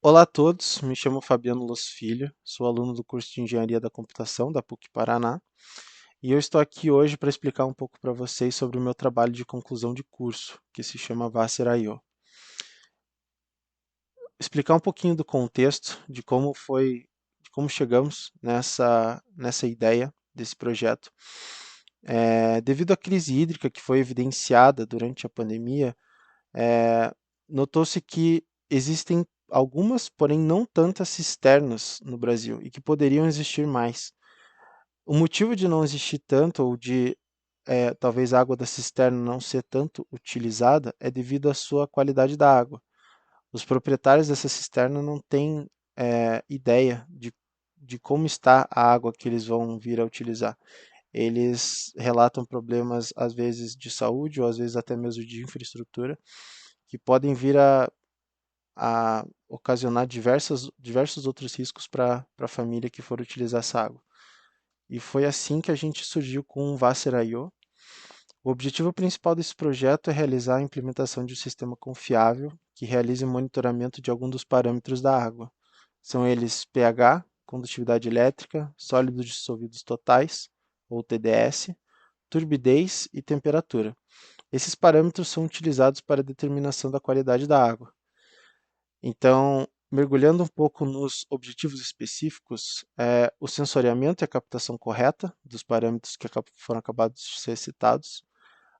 Olá a todos, me chamo Fabiano Los Filho, sou aluno do curso de Engenharia da Computação da PUC Paraná e eu estou aqui hoje para explicar um pouco para vocês sobre o meu trabalho de conclusão de curso, que se chama Vaster.io. Explicar um pouquinho do contexto de como chegamos nessa ideia desse projeto. Devido à crise hídrica que foi evidenciada durante a pandemia, notou-se que existem algumas, porém não tantas cisternas no Brasil e que poderiam existir mais. O motivo de não existir tanto ou de talvez a água da cisterna não ser tanto utilizada é devido à sua qualidade da água. Os proprietários dessa cisterna não têm ideia de como está a água que eles vão vir a utilizar. Eles relatam problemas, às vezes, de saúde ou às vezes até mesmo de infraestrutura, que podem vir a ocasionar diversos outros riscos para a família que for utilizar essa água. E foi assim que a gente surgiu com o Vaster.io. O objetivo principal desse projeto é realizar a implementação de um sistema confiável que realize o monitoramento de alguns dos parâmetros da água. São eles pH, condutividade elétrica, sólidos dissolvidos totais, ou TDS, turbidez e temperatura. Esses parâmetros são utilizados para a determinação da qualidade da água. Então, mergulhando um pouco nos objetivos específicos, o sensoriamento e a captação correta dos parâmetros que foram acabados de ser citados,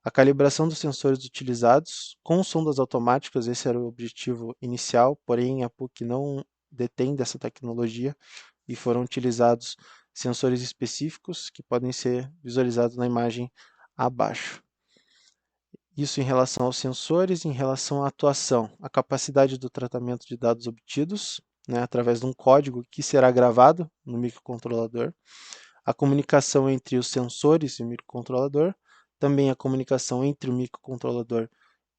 a calibração dos sensores utilizados com sondas automáticas, esse era o objetivo inicial, porém a PUC não detém dessa tecnologia e foram utilizados sensores específicos que podem ser visualizados na imagem abaixo. Isso em relação aos sensores, em relação à atuação, a capacidade do tratamento de dados obtidos, né, através de um código que será gravado no microcontrolador, a comunicação entre os sensores e o microcontrolador, também a comunicação entre o microcontrolador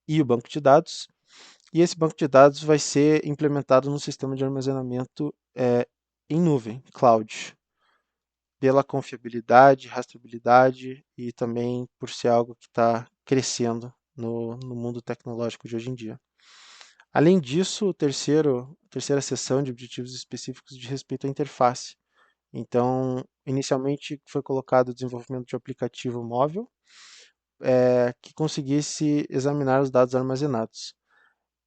e o banco de dados, e esse banco de dados vai ser implementado no sistema de armazenamento em nuvem, cloud, pela confiabilidade, rastreabilidade e também por ser algo que está crescendo no mundo tecnológico de hoje em dia. Além disso, a terceira seção de objetivos específicos diz respeito à interface. Então, inicialmente foi colocado o desenvolvimento de um aplicativo móvel que conseguisse examinar os dados armazenados.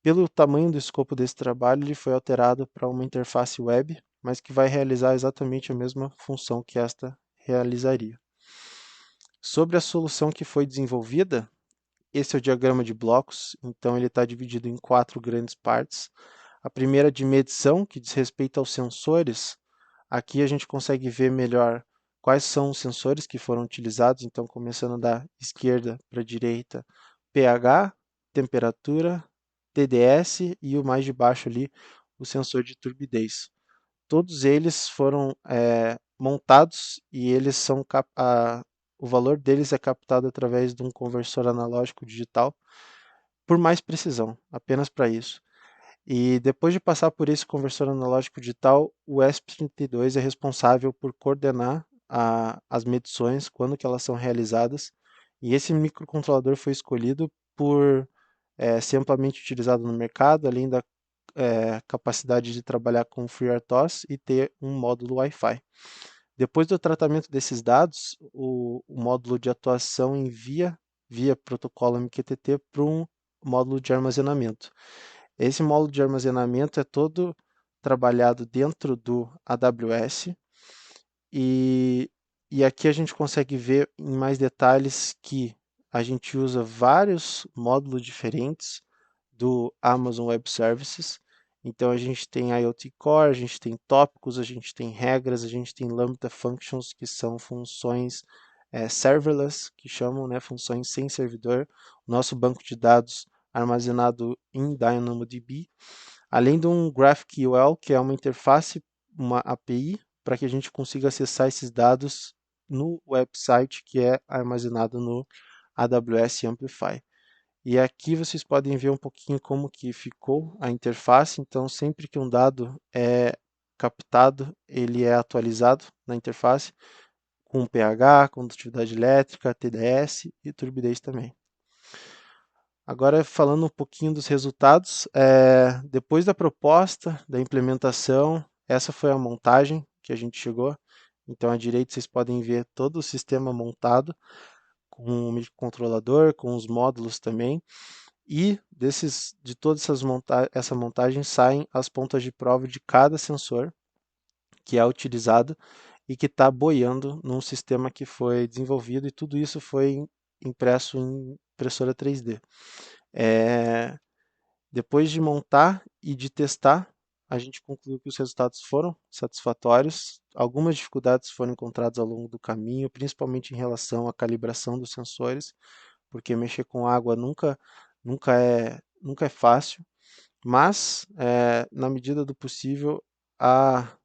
Pelo tamanho do escopo desse trabalho, ele foi alterado para uma interface web, mas que vai realizar exatamente a mesma função que esta realizaria. Sobre a solução que foi desenvolvida, esse é o diagrama de blocos, então ele está dividido em 4 grandes partes. A primeira de medição, que diz respeito aos sensores. Aqui a gente consegue ver melhor quais são os sensores que foram utilizados, então começando da esquerda para a direita, pH, temperatura, TDS e o mais de baixo ali, o sensor de turbidez. Todos eles foram montados e eles são o valor deles é captado através de um conversor analógico digital por mais precisão, apenas para isso. E depois de passar por esse conversor analógico digital, o ESP32 é responsável por coordenar as medições, quando que elas são realizadas. E esse microcontrolador foi escolhido por ser amplamente utilizado no mercado, além da capacidade de trabalhar com FreeRTOS e ter um módulo Wi-Fi. Depois do tratamento desses dados, o módulo de atuação envia via protocolo MQTT para um módulo de armazenamento. Esse módulo de armazenamento é todo trabalhado dentro do AWS e aqui a gente consegue ver em mais detalhes que a gente usa vários módulos diferentes do Amazon Web Services. Então a gente tem IoT Core, a gente tem tópicos, a gente tem regras, a gente tem Lambda Functions, que são funções serverless, que chamam, né, funções sem servidor. O nosso banco de dados armazenado em DynamoDB, além de um GraphQL, que é uma interface, uma API, para que a gente consiga acessar esses dados no website que é armazenado no AWS Amplify. E aqui vocês podem ver um pouquinho como que ficou a interface. Então, sempre que um dado é captado, ele é atualizado na interface com pH, condutividade elétrica, TDS e turbidez também. Agora, falando um pouquinho dos resultados, depois da proposta, da implementação, essa foi a montagem que a gente chegou. Então, à direita, vocês podem ver todo o sistema montado, com o microcontrolador, com os módulos também. E de toda essa montagem saem as pontas de prova de cada sensor que é utilizado e que está boiando num sistema que foi desenvolvido, e tudo isso foi impresso em impressora 3D. Depois de montar e de testar, a gente concluiu que os resultados foram satisfatórios. Algumas dificuldades foram encontradas ao longo do caminho, principalmente em relação à calibração dos sensores, porque mexer com água nunca é fácil, mas na medida do possível a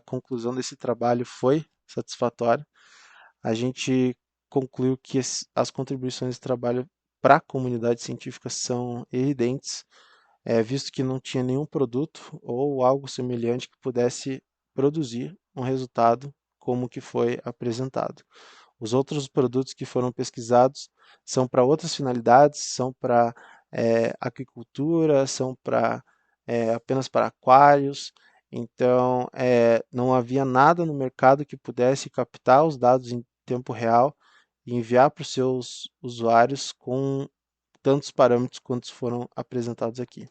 conclusão desse trabalho foi satisfatória. A gente concluiu que as contribuições de trabalho para a comunidade científica são evidentes, visto que não tinha nenhum produto ou algo semelhante que pudesse produzir um resultado como o que foi apresentado. Os outros produtos que foram pesquisados são para outras finalidades, são para aquicultura, são para apenas para aquários. Então, não havia nada no mercado que pudesse captar os dados em tempo real e enviar para os seus usuários com tantos parâmetros quantos foram apresentados aqui.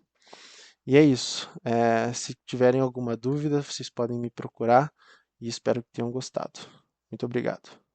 E é isso. Se tiverem alguma dúvida, vocês podem me procurar e espero que tenham gostado. Muito obrigado.